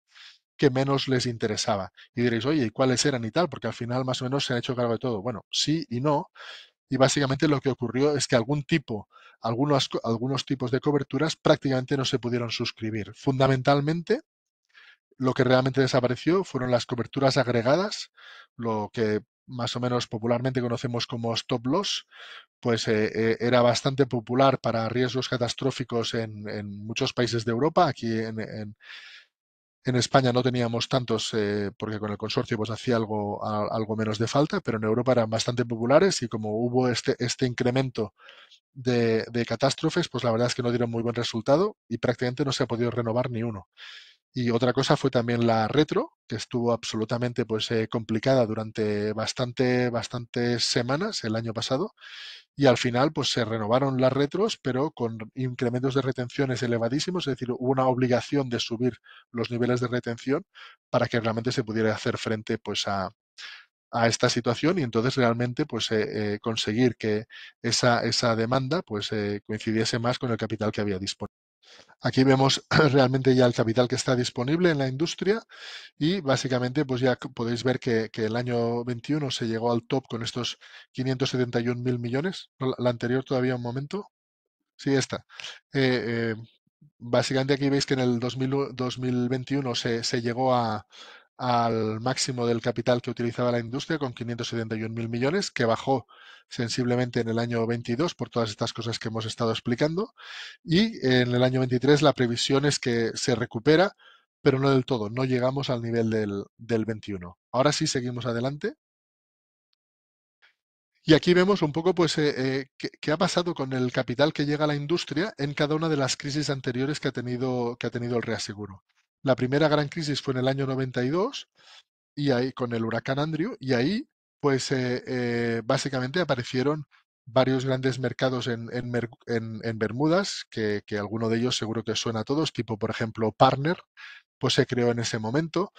que menos les interesaba. Y diréis, oye, ¿y cuáles eran y tal? Porque al final más o menos se han hecho cargo de todo. Bueno, sí y no. Y básicamente lo que ocurrió es que algunos tipos de coberturas prácticamente no se pudieron suscribir. Fundamentalmente, lo que realmente desapareció fueron las coberturas agregadas, lo que más o menos popularmente conocemos como stop loss, pues era bastante popular para riesgos catastróficos en muchos países de Europa. Aquí en España no teníamos tantos porque con el consorcio pues hacía algo menos de falta, pero en Europa eran bastante populares y como hubo este incremento de catástrofes, pues la verdad es que no dieron muy buen resultado y prácticamente no se ha podido renovar ni uno. Y otra cosa fue también la retro, que estuvo absolutamente pues complicada durante bastantes semanas el año pasado y al final pues se renovaron las retros, pero con incrementos de retenciones elevadísimos, es decir, hubo una obligación de subir los niveles de retención para que realmente se pudiera hacer frente pues a esta situación y entonces realmente pues conseguir que esa demanda pues coincidiese más con el capital que había disponible. Aquí vemos realmente ya el capital que está disponible en la industria y básicamente pues ya podéis ver que el año 21 se llegó al top con estos 571.000 millones. ¿No? La anterior todavía un momento. Sí, esta. Eh, eh, Básicamente aquí veis que en el 2021 se llegó al máximo del capital que utilizaba la industria con 571.000 millones, que bajó sensiblemente en el año 22 por todas estas cosas que hemos estado explicando. Y en el año 23 la previsión es que se recupera, pero no del todo, no llegamos al nivel del 21. Ahora sí seguimos adelante. Y aquí vemos un poco pues, qué ha pasado con el capital que llega a la industria en cada una de las crisis anteriores que ha tenido el reaseguro. La primera gran crisis fue en el año 92 y ahí con el huracán Andrew y ahí pues básicamente aparecieron varios grandes mercados en Bermudas, que alguno de ellos seguro que suena a todos, tipo por ejemplo Partner, pues se creó en ese momento.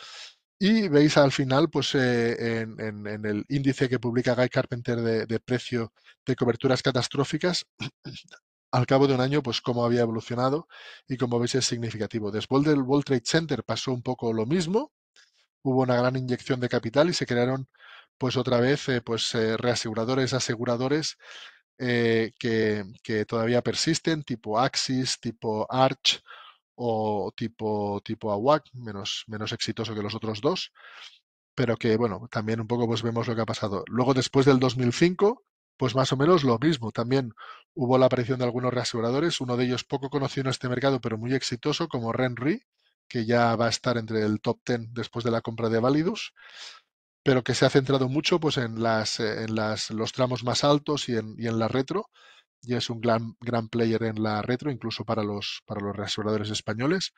Y veis al final, pues en el índice que publica Guy Carpenter de precio de coberturas catastróficas, al cabo de un año, pues cómo había evolucionado y como veis es significativo. Después del World Trade Center pasó un poco lo mismo, hubo una gran inyección de capital y se crearon pues otra vez reaseguradores, aseguradores que todavía persisten, tipo Axis, tipo Arch o tipo AWAC, menos exitoso que los otros dos pero que bueno, también un poco pues vemos lo que ha pasado. Luego después del 2005, pues más o menos lo mismo. También hubo la aparición de algunos reaseguradores, uno de ellos poco conocido en este mercado, pero muy exitoso, como RenRe, que ya va a estar entre el top 10 después de la compra de Validus, pero que se ha centrado mucho pues los tramos más altos y en la retro, y es un gran player en la retro, incluso para los reaseguradores españoles.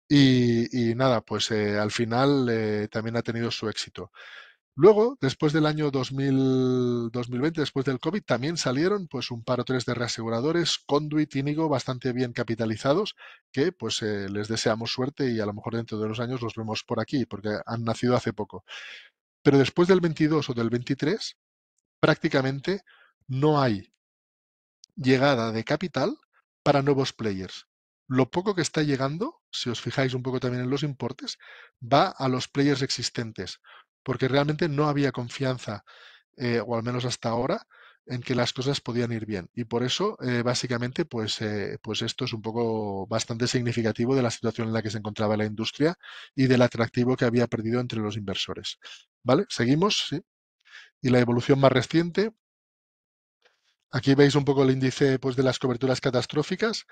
Y nada, pues al final también ha tenido su éxito. Luego, después del año 2020, después del COVID, también salieron pues un par o tres de reaseguradores, Conduit, Inigo, bastante bien capitalizados, que pues les deseamos suerte y a lo mejor dentro de unos años los vemos por aquí, porque han nacido hace poco. Pero después del 22 o del 23, prácticamente no hay llegada de capital para nuevos players. Lo poco que está llegando, si os fijáis un poco también en los importes, va a los players existentes, porque realmente no había confianza, o al menos hasta ahora, en que las cosas podían ir bien. Y por eso, básicamente, pues esto es un poco bastante significativo de la situación en la que se encontraba la industria y del atractivo que había perdido entre los inversores. ¿Vale? Seguimos, ¿sí? Y la evolución más reciente. Aquí veis un poco el índice pues, de las coberturas catastróficas.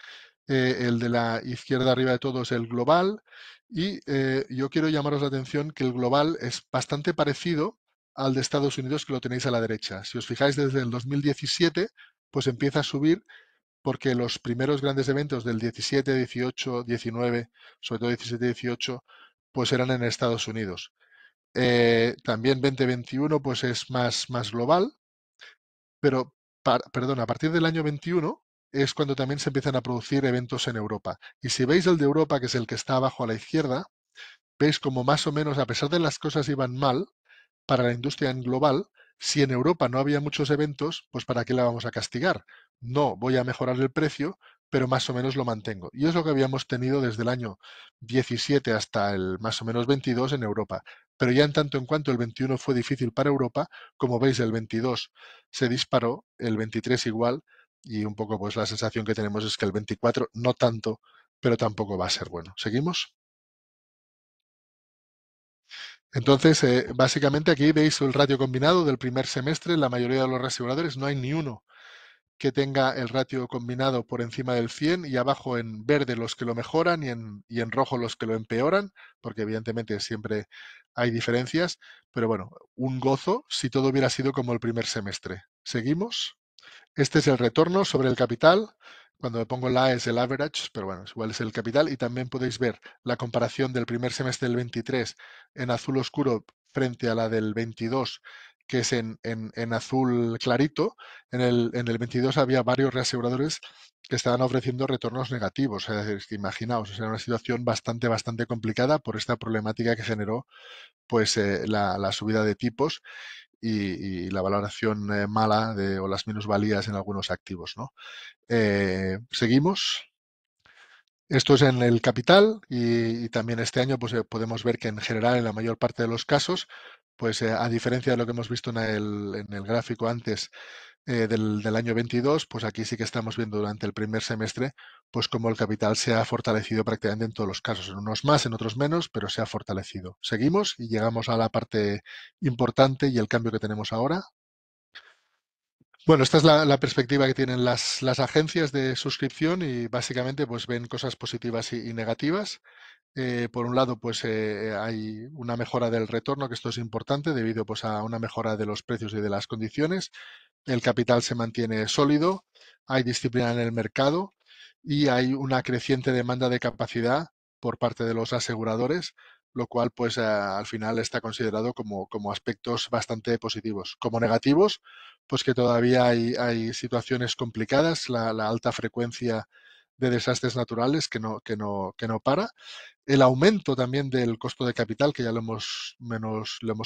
El de la izquierda arriba de todo es el global. Y yo quiero llamaros la atención que el global es bastante parecido al de Estados Unidos, que lo tenéis a la derecha. Si os fijáis, desde el 2017, pues empieza a subir porque los primeros grandes eventos del 17, 18, 19, sobre todo 17 y 18, pues eran en Estados Unidos. También 2021 pues es más global, pero, perdón, a partir del año 21 es cuando también se empiezan a producir eventos en Europa. Y si veis el de Europa, que es el que está abajo a la izquierda, veis como más o menos, a pesar de las cosas iban mal, para la industria en global, si en Europa no había muchos eventos, pues ¿para qué la vamos a castigar? No, voy a mejorar el precio, pero más o menos lo mantengo. Y es lo que habíamos tenido desde el año 17 hasta el más o menos 22 en Europa. Pero ya en tanto en cuanto el 21 fue difícil para Europa, como veis el 22 se disparó, el 23 igual, y un poco pues la sensación que tenemos es que el 24 no tanto, pero tampoco va a ser bueno. ¿Seguimos? Entonces, básicamente aquí veis el ratio combinado del primer semestre. En la mayoría de los reaseguradores no hay ni uno que tenga el ratio combinado por encima del 100 y abajo en verde los que lo mejoran y en rojo los que lo empeoran, porque evidentemente siempre hay diferencias. Pero bueno, un gozo si todo hubiera sido como el primer semestre. ¿Seguimos? Este es el retorno sobre el capital. Cuando me pongo la A es el average, pero bueno, igual es el capital. Y también podéis ver la comparación del primer semestre del 23 en azul oscuro frente a la del 22, que es en azul clarito. En el 22 había varios reaseguradores que estaban ofreciendo retornos negativos. Es decir, que imaginaos, era una situación bastante complicada por esta problemática que generó pues la subida de tipos y la valoración mala o las minusvalías en algunos activos, ¿no? Seguimos. Esto es en el capital y también este año pues, podemos ver que en general, en la mayor parte de los casos, pues a diferencia de lo que hemos visto en el gráfico antes del año 22, pues aquí sí que estamos viendo durante el primer semestre, pues como el capital se ha fortalecido prácticamente en todos los casos, en unos más, en otros menos, pero se ha fortalecido. Seguimos y llegamos a la parte importante y el cambio que tenemos ahora. Bueno, esta es la perspectiva que tienen las agencias de suscripción y básicamente pues ven cosas positivas y negativas. Por un lado, pues hay una mejora del retorno, que esto es importante debido pues a una mejora de los precios y de las condiciones. El capital se mantiene sólido, hay disciplina en el mercado y hay una creciente demanda de capacidad por parte de los aseguradores, lo cual pues al final está considerado como aspectos bastante positivos. Como negativos, pues que todavía hay situaciones complicadas, la alta frecuencia de desastres naturales que no para. El aumento también del costo de capital, que ya lo hemos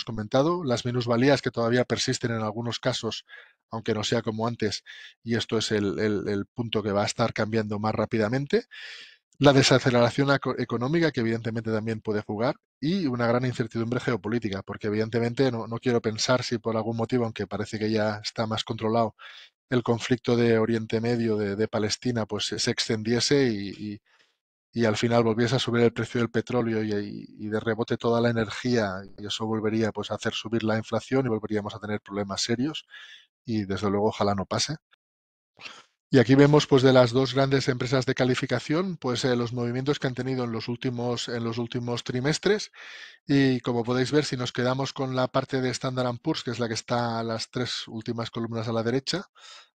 comentado, las minusvalías que todavía persisten en algunos casos, aunque no sea como antes, y esto es el punto que va a estar cambiando más rápidamente. La desaceleración económica, que evidentemente también puede jugar, y una gran incertidumbre geopolítica, porque evidentemente no quiero pensar si por algún motivo, aunque parece que ya está más controlado, el conflicto de Oriente Medio, de Palestina, pues se extendiese y al final volviese a subir el precio del petróleo y de rebote toda la energía, y eso volvería pues a hacer subir la inflación y volveríamos a tener problemas serios y desde luego ojalá no pase. Y aquí vemos pues de las dos grandes empresas de calificación pues los movimientos que han tenido en los últimos trimestres y como podéis ver si nos quedamos con la parte de Standard Poor's, que es la que está a las tres últimas columnas a la derecha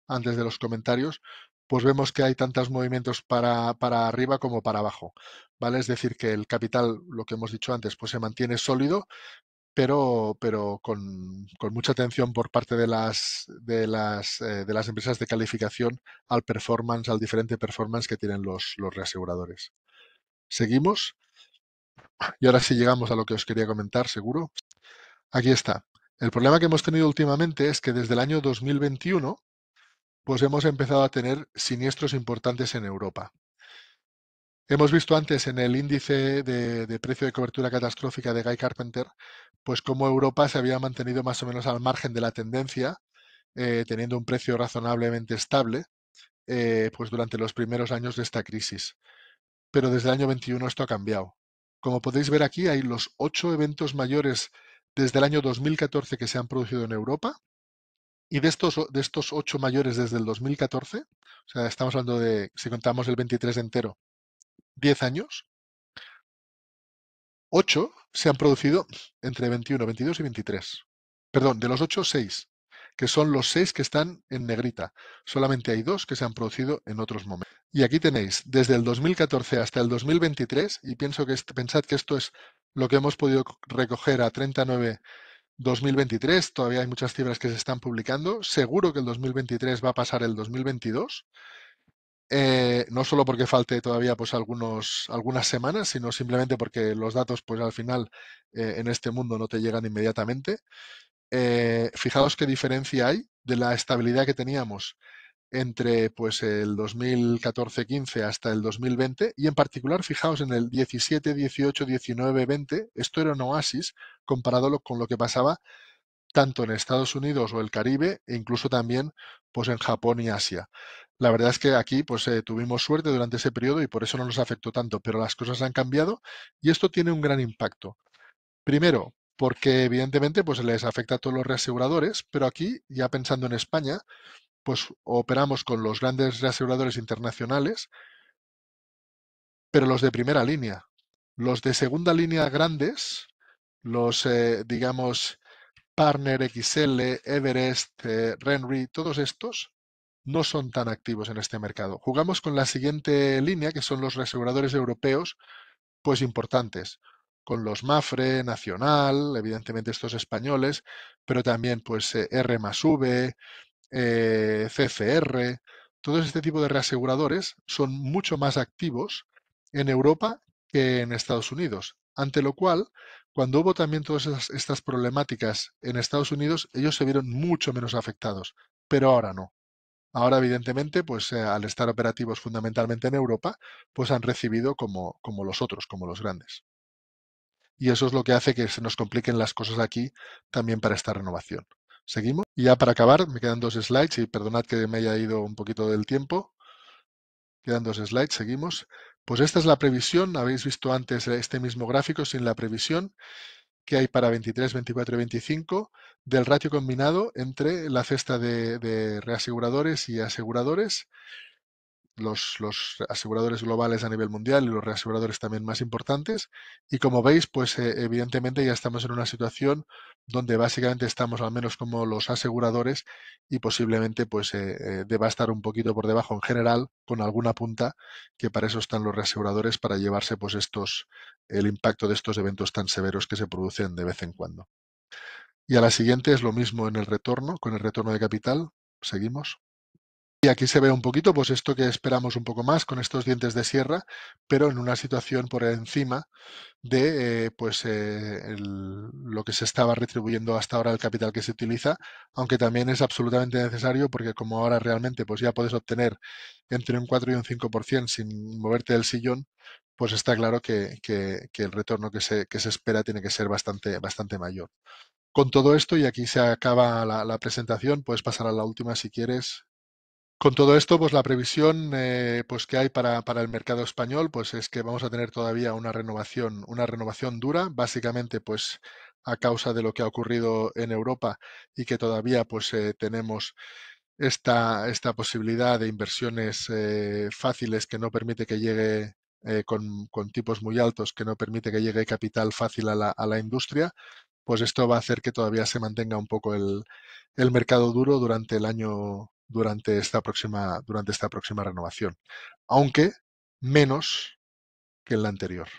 antes de los comentarios, pues vemos que hay tantos movimientos para arriba como para abajo, ¿vale? Es decir, que el capital, lo que hemos dicho antes, pues se mantiene sólido, pero con mucha atención por parte de las empresas de calificación al performance, al diferente performance que tienen los reaseguradores. Seguimos y ahora sí llegamos a lo que os quería comentar, seguro. Aquí está. El problema que hemos tenido últimamente es que desde el año 2021 pues hemos empezado a tener siniestros importantes en Europa. Hemos visto antes en el índice de precio de cobertura catastrófica de Guy Carpenter, pues cómo Europa se había mantenido más o menos al margen de la tendencia, teniendo un precio razonablemente estable, pues durante los primeros años de esta crisis. Pero desde el año 21 esto ha cambiado. Como podéis ver aquí, hay los 8 eventos mayores desde el año 2014 que se han producido en Europa. Y de estos 8 mayores desde el 2014, o sea, estamos hablando de, si contamos el 23 entero, 10 años, 8 se han producido entre 21, 22 y 23. Perdón, de los 8, 6, que son los 6 que están en negrita. Solamente hay 2 que se han producido en otros momentos. Y aquí tenéis, desde el 2014 hasta el 2023, y pensad que esto es lo que hemos podido recoger a 39/2023, todavía hay muchas cifras que se están publicando. Seguro que el 2023 va a pasar el 2022. No solo porque falte todavía pues algunas semanas, sino simplemente porque los datos pues al final en este mundo no te llegan inmediatamente. Fijaos qué diferencia hay de la estabilidad que teníamos entre pues el 2014-15 hasta el 2020 y en particular fijaos en el 17, 18, 19, 20, esto era un oasis comparado con lo que pasaba tanto en Estados Unidos o el Caribe e incluso también pues en Japón y Asia. La verdad es que aquí pues tuvimos suerte durante ese periodo y por eso no nos afectó tanto, pero las cosas han cambiado y esto tiene un gran impacto. Primero, porque evidentemente pues les afecta a todos los reaseguradores, pero aquí, ya pensando en España, pues operamos con los grandes reaseguradores internacionales, pero los de primera línea. Los de segunda línea grandes, los digamos Partner, XL, Everest, Renre, todos estos no son tan activos en este mercado. Jugamos con la siguiente línea, que son los reaseguradores europeos, pues importantes, con los Mafre, Nacional, evidentemente estos españoles, pero también pues R más V, CFR, todo este tipo de reaseguradores son mucho más activos en Europa que en Estados Unidos. Ante lo cual, cuando hubo también todas estas problemáticas en Estados Unidos, ellos se vieron mucho menos afectados, pero ahora no. Ahora, evidentemente, pues al estar operativos fundamentalmente en Europa, pues han recibido como los otros, como los grandes. Y eso es lo que hace que se nos compliquen las cosas aquí también para esta renovación. Seguimos. Y ya para acabar, me quedan 2 slides y perdonad que me haya ido un poquito del tiempo. Quedan 2 slides, seguimos. Pues esta es la previsión. Habéis visto antes este mismo gráfico sin la previsión que hay para 23, 24 y 25 del ratio combinado entre la cesta de reaseguradores y aseguradores, los aseguradores globales a nivel mundial y los reaseguradores también más importantes. Y como veis, pues evidentemente ya estamos en una situación donde básicamente estamos al menos como los aseguradores y posiblemente pues deba estar un poquito por debajo en general con alguna punta, que para eso están los reaseguradores, para llevarse pues el impacto de estos eventos tan severos que se producen de vez en cuando. Y a la siguiente es lo mismo en el retorno, con el retorno de capital. Seguimos. Y aquí se ve un poquito, pues esto que esperamos un poco más con estos dientes de sierra, pero en una situación por encima de lo que se estaba retribuyendo hasta ahora el capital que se utiliza, aunque también es absolutamente necesario porque como ahora realmente pues ya puedes obtener entre un 4 y un 5% sin moverte del sillón, pues está claro que el retorno que se espera tiene que ser bastante, bastante mayor. Con todo esto, y aquí se acaba la presentación, puedes pasar a la última si quieres. Con todo esto, pues la previsión pues que hay para el mercado español, pues es que vamos a tener todavía una renovación dura, básicamente pues a causa de lo que ha ocurrido en Europa y que todavía pues tenemos esta posibilidad de inversiones fáciles que no permite que llegue con tipos muy altos, que no permite que llegue capital fácil a la industria, pues esto va a hacer que todavía se mantenga un poco el mercado duro durante el año, durante esta próxima renovación, aunque menos que en la anterior.